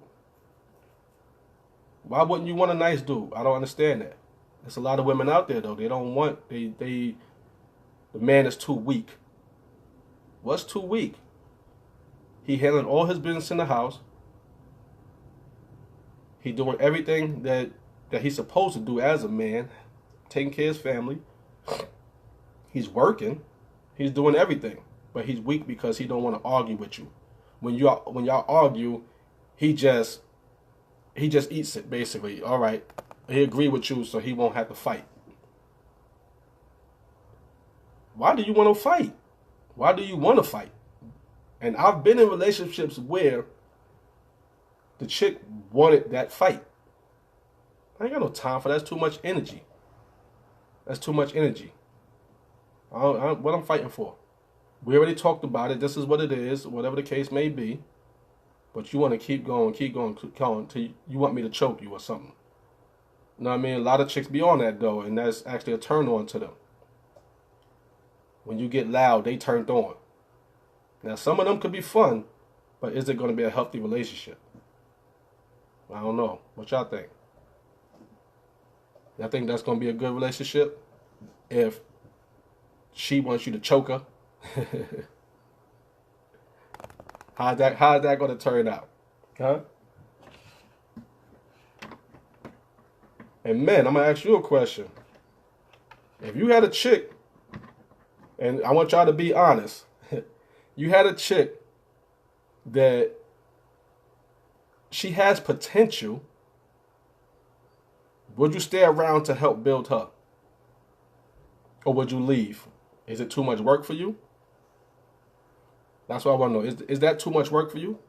Why wouldn't you want a nice dude? I don't understand that. There's a lot of women out there though. They don't want, the man is too weak. What's too weak? He handling all his business in the house. He doing everything that he's supposed to do as a man, taking care of his family. He's working. He's doing everything, but he's weak because he don't want to argue with you. When y'all argue, he just eats it basically. All right, he agree with you, so he won't have to fight. Why do you want to fight? Why do you want to fight? And I've been in relationships where the chick wanted that fight. I ain't got no time for that. That's too much energy. That's too much energy. What I'm fighting for? We already talked about it. This is what it is, whatever the case may be. But you want to keep going till you want me to choke you or something. You know what I mean? A lot of chicks be on that though, and that's actually a turn on to them. When you get loud, they turned on. Now some of them could be fun, but is it going to be a healthy relationship? I don't know. What y'all think? Y'all think that's going to be a good relationship if she wants you to choke her? How's that going to turn out? Huh? And men, I'm going to ask you a question. If you had a chick, and I want y'all to be honest, you had a chick that she has potential, would you stay around to help build her? Or would you leave? Is it too much work for you? That's what I want to know. Is that too much work for you?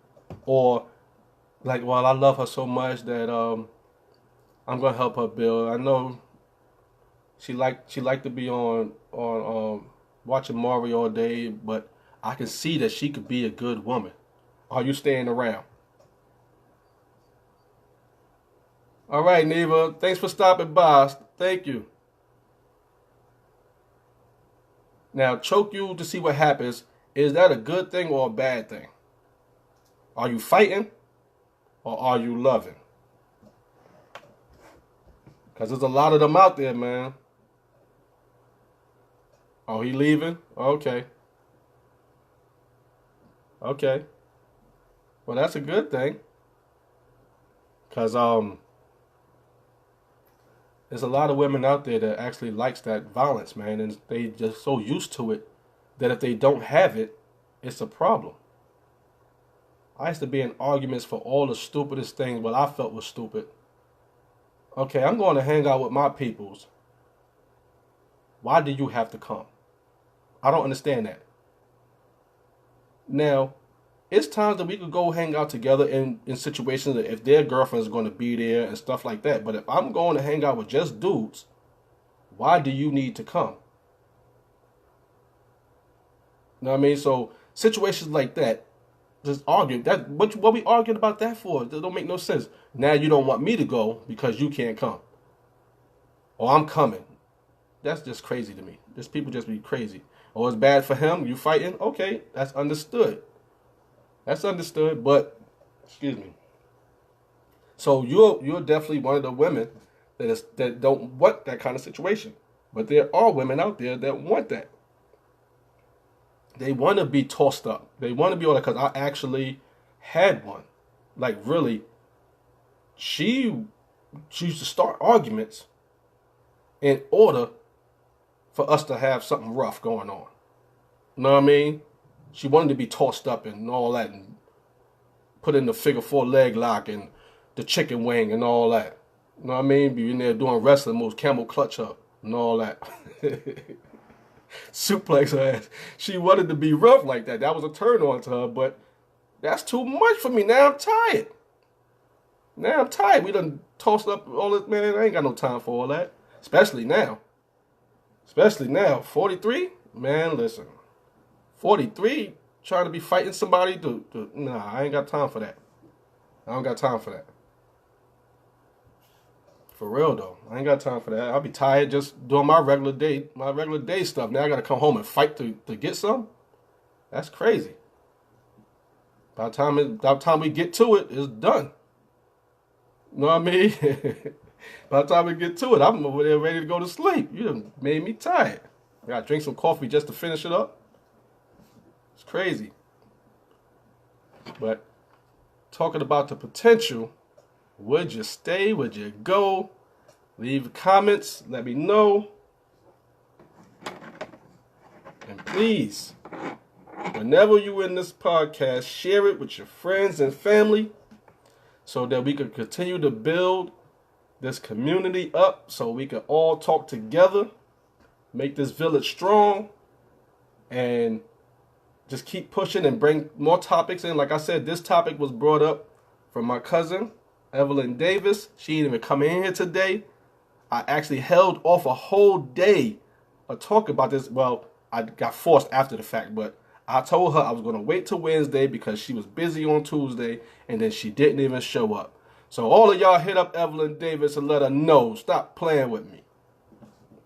Or like, well, I love her so much that I'm gonna help her build. I know she like to be on watching Mario all day, but I can see that she could be a good woman. Are you staying around? All right, Neva. Thanks for stopping by. Thank you. Now, choke you to see what happens. Is that a good thing or a bad thing? Are you fighting or are you loving? Because there's a lot of them out there, man. Oh, he leaving? Okay. Okay. Well, that's a good thing. Because there's a lot of women out there that actually likes that violence, man. And they just so used to it that if they don't have it, it's a problem. I used to be in arguments for all the stupidest things what I felt was stupid. Okay, I'm going to hang out with my peoples. Why do you have to come? I don't understand that. Now, it's times that we could go hang out together in situations that if their girlfriend is going to be there and stuff like that. But if I'm going to hang out with just dudes, why do you need to come? You know what I mean? So situations like that, just argue. That what we arguing about that for? That don't make no sense. Now you don't want me to go because you can't come. Or I'm coming. That's just crazy to me. Just people just be crazy. Or it's bad for him, you fighting? Okay, that's understood. That's understood, but excuse me. So you're definitely one of the women that don't want that kind of situation. But there are women out there that want that. They want to be tossed up. They want to be all that, because I actually had one. Like really, she used to start arguments in order for us to have something rough going on. You know what I mean? She wanted to be tossed up and all that, and put in the figure 4 leg lock and the chicken wing and all that. You know what I mean? Be in there doing wrestling moves, camel clutch up and all that. Suplex her ass. She wanted to be rough like that. That was a turn on to her, but that's too much for me. Now I'm tired. We done tossed up all this, man. I ain't got no time for all that. Especially now. 43? Man, listen. 43, trying to be fighting somebody nah, I ain't got time for that. I don't got time for that. For real though, I ain't got time for that. I'll be tired just doing my regular day stuff. Now I gotta come home and fight to get some. That's crazy. By the time we get to it, it's done. You know what I mean? By the time we get to it, I'm over there ready to go to sleep. You done made me tired. I gotta drink some coffee just to finish it up. It's crazy. But talking about the potential, would you stay? Would you go? Leave comments. Let me know. And please, whenever you in this podcast, share it with your friends and family so that we can continue to build this community up, so we can all talk together, make this village strong, and just keep pushing and bring more topics in. Like I said, this topic was brought up from my cousin, Evelyn Davis. She didn't even come in here today. I actually held off a whole day of talking about this. Well, I got forced after the fact, but I told her I was going to wait till Wednesday because she was busy on Tuesday, and then she didn't even show up. So all of y'all hit up Evelyn Davis and let her know. Stop playing with me.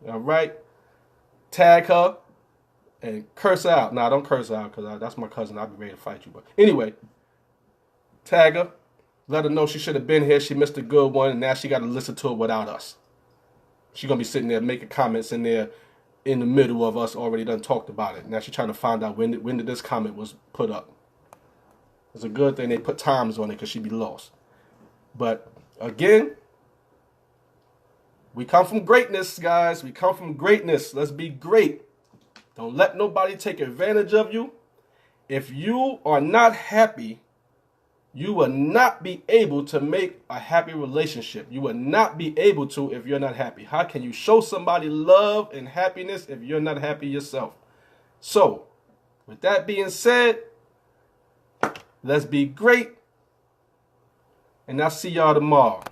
All right? Tag her and curse her out. Nah, don't curse her out because that's my cousin. I'll be ready to fight you. But anyway, tag her. Let her know she should have been here. She missed a good one, and now she got to listen to it without us. She's going to be sitting there making comments in there in the middle of us already done talked about it. Now she's trying to find out when did this comment was put up. It's a good thing they put times on it because she'd be lost. But again, we come from greatness, guys. We come from greatness. Let's be great. Don't let nobody take advantage of you. If you are not happy, you will not be able to make a happy relationship. You will not be able to if you're not happy. How can you show somebody love and happiness if you're not happy yourself? So, with that being said, let's be great. And I'll see y'all tomorrow.